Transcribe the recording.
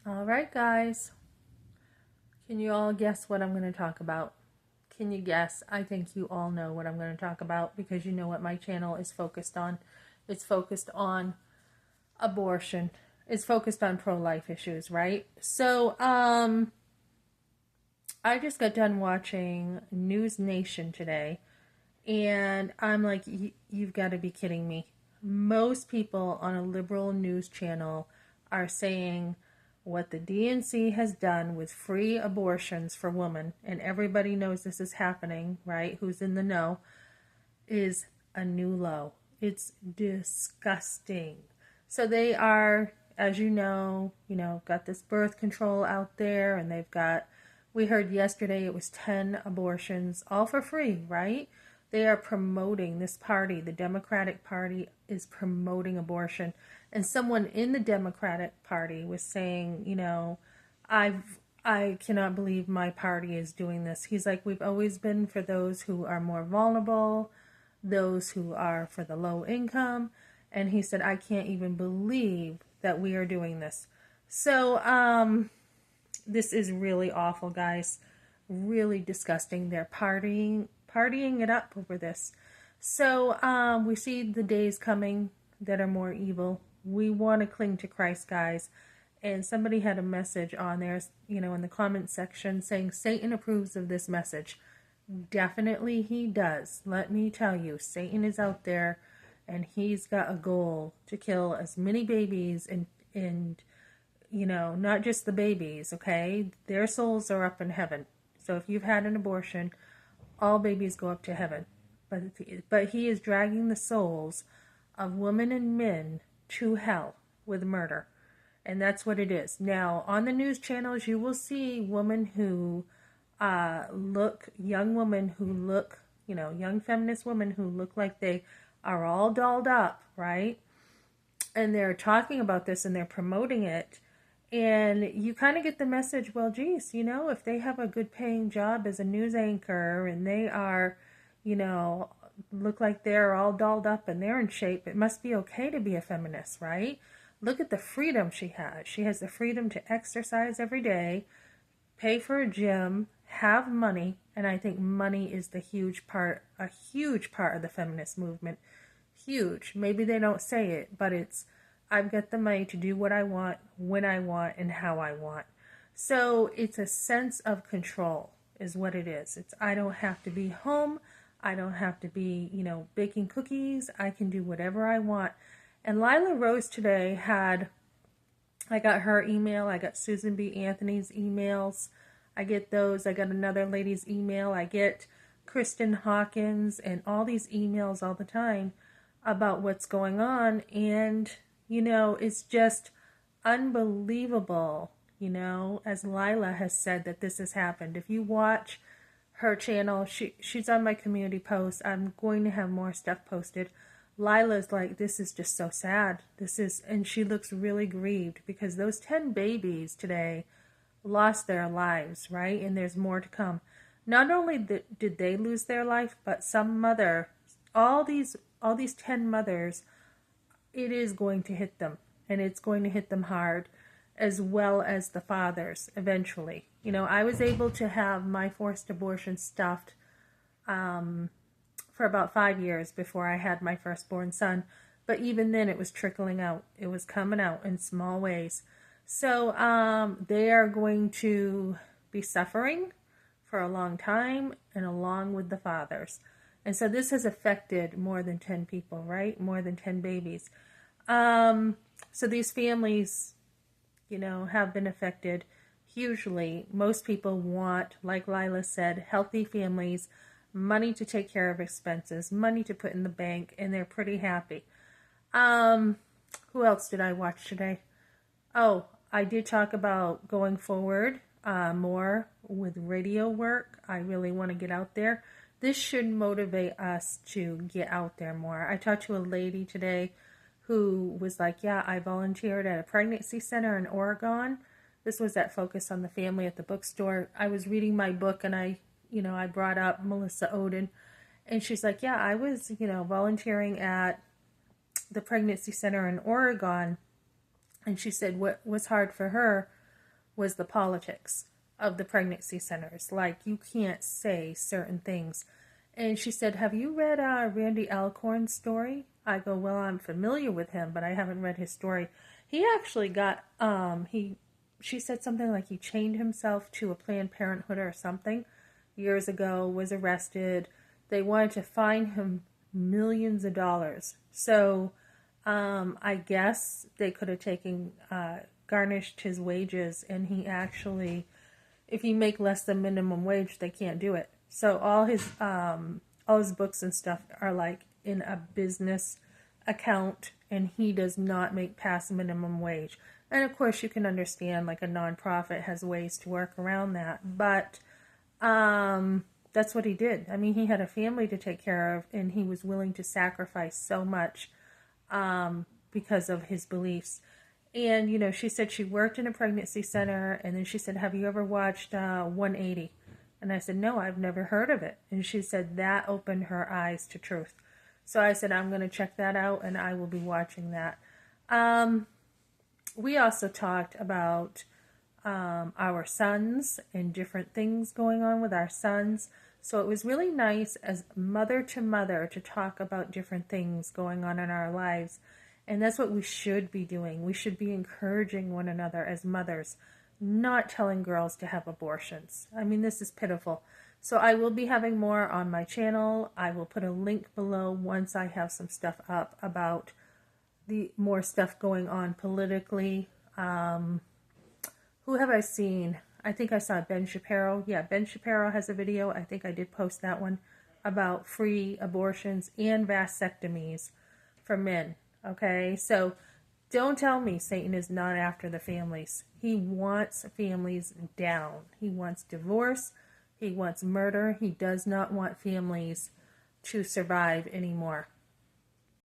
All right, guys. Can you all guess what I'm going to talk about? Can you guess? I think you all know what I'm going to talk about because you know what my channel is focused on. It's focused on abortion. It's focused on pro-life issues, right? I just got done watching News Nation today, and I'm like, you've got to be kidding me. Most people on a liberal news channel are saying what the DNC has done with free abortions for women, and everybody knows this is happening, right? Who's in the know, is a new low. It's disgusting. So they are, as got this birth control out there, and they've got, we heard yesterday it was 10 abortions, all for free, right? They are promoting this party. The Democratic Party is promoting abortion. And someone in the Democratic Party was saying, I cannot believe my party is doing this. He's like, we've always been for those who are more vulnerable, those who are for the low income. And he said, I can't even believe that we are doing this. This is really awful, guys. Really disgusting. They're partying it up over this. We see the days coming that are more evil. We want to cling to Christ, guys. And somebody had a message on there, in the comment section saying Satan approves of this message. Definitely he does. Let me tell you, Satan is out there and he's got a goal to kill as many babies and not just the babies, okay? Their souls are up in heaven. So if you've had an abortion, all babies go up to heaven. But he is dragging the souls of women and men to hell with murder. And that's what it is. Now, on the news channels, you will see women who young women who look, young feminist women who look like they are all dolled up, right? And they're talking about this and they're promoting it. And you kind of get the message, well, geez, if they have a good paying job as a news anchor and they are, look like they're all dolled up and they're in shape, it must be okay to be a feminist, right? Look at the freedom she has. She has the freedom to exercise every day, pay for a gym, have money, and I think money is a huge part of the feminist movement. Huge. Maybe they don't say it, but it's, I've got the money to do what I want, when I want, and how I want. So it's a sense of control is what it is. It's, I don't have to be home. I don't have to be, baking cookies. I can do whatever I want. And Lila Rose today I got her email. I got Susan B. Anthony's emails. I get those. I got another lady's email. I get Kristen Hawkins and all these emails all the time about what's going on. And, it's just unbelievable, as Lila has said that this has happened. If you watch her channel, she's on my community post. I'm going to have more stuff posted. Lila's like, this is just so sad. And she looks really grieved because those 10 babies today lost their lives, right? And there's more to come. Not only did they lose their life, but some mother, all these 10 mothers, it is going to hit them, and it's going to hit them hard, as well as the fathers eventually. I was able to have my forced abortion stuffed for about 5 years before I had my firstborn son. But even then it was trickling out. It was coming out in small ways. So they are going to be suffering for a long time, and along with the fathers. And so this has affected more than 10 people, right? More than 10 babies. So these families, have been affected hugely. Most people want, like Lila said, healthy families, money to take care of expenses, money to put in the bank, and they're pretty happy. Who else did I watch today? Oh, I did talk about going forward more with radio work. I really want to get out there. This should motivate us to get out there more. I talked to a lady today who was like, yeah, I volunteered at a pregnancy center in Oregon. This was at Focus on the Family at the bookstore. I was reading my book and I brought up Melissa Ohden, and she's like, yeah, I was, volunteering at the pregnancy center in Oregon. And she said what was hard for her was the politics of the pregnancy centers. Like, you can't say certain things. And she said, have you read Randy Alcorn's story? I go, well, I'm familiar with him, but I haven't read his story. He actually got, she said something like he chained himself to a Planned Parenthood or something years ago, was arrested. They wanted to fine him millions of dollars. So I guess they could have garnished his wages, and he actually, if you make less than minimum wage, they can't do it. So all his books and stuff are like in a business account, and he does not make past minimum wage. And of course, you can understand, like, a nonprofit has ways to work around that, but that's what he did. I mean, he had a family to take care of, and he was willing to sacrifice so much because of his beliefs. And, you know, she said she worked in a pregnancy center, and then she said, have you ever watched 180? And I said, no, I've never heard of it. And she said that opened her eyes to truth. So I said, I'm going to check that out, and I will be watching that. We also talked about our sons and different things going on with our sons. So it was really nice as mother to mother to talk about different things going on in our lives. And that's what we should be doing. We should be encouraging one another as mothers, not telling girls to have abortions. I mean, this is pitiful. So I will be having more on my channel. I will put a link below once I have some stuff up about the more stuff going on politically. Who have I seen? I think I saw Ben Shapiro. Yeah, Ben Shapiro has a video. I think I did post that one about free abortions and vasectomies for men. Okay, so don't tell me Satan is not after the families. He wants families down. He wants divorce. He wants murder. He does not want families to survive anymore.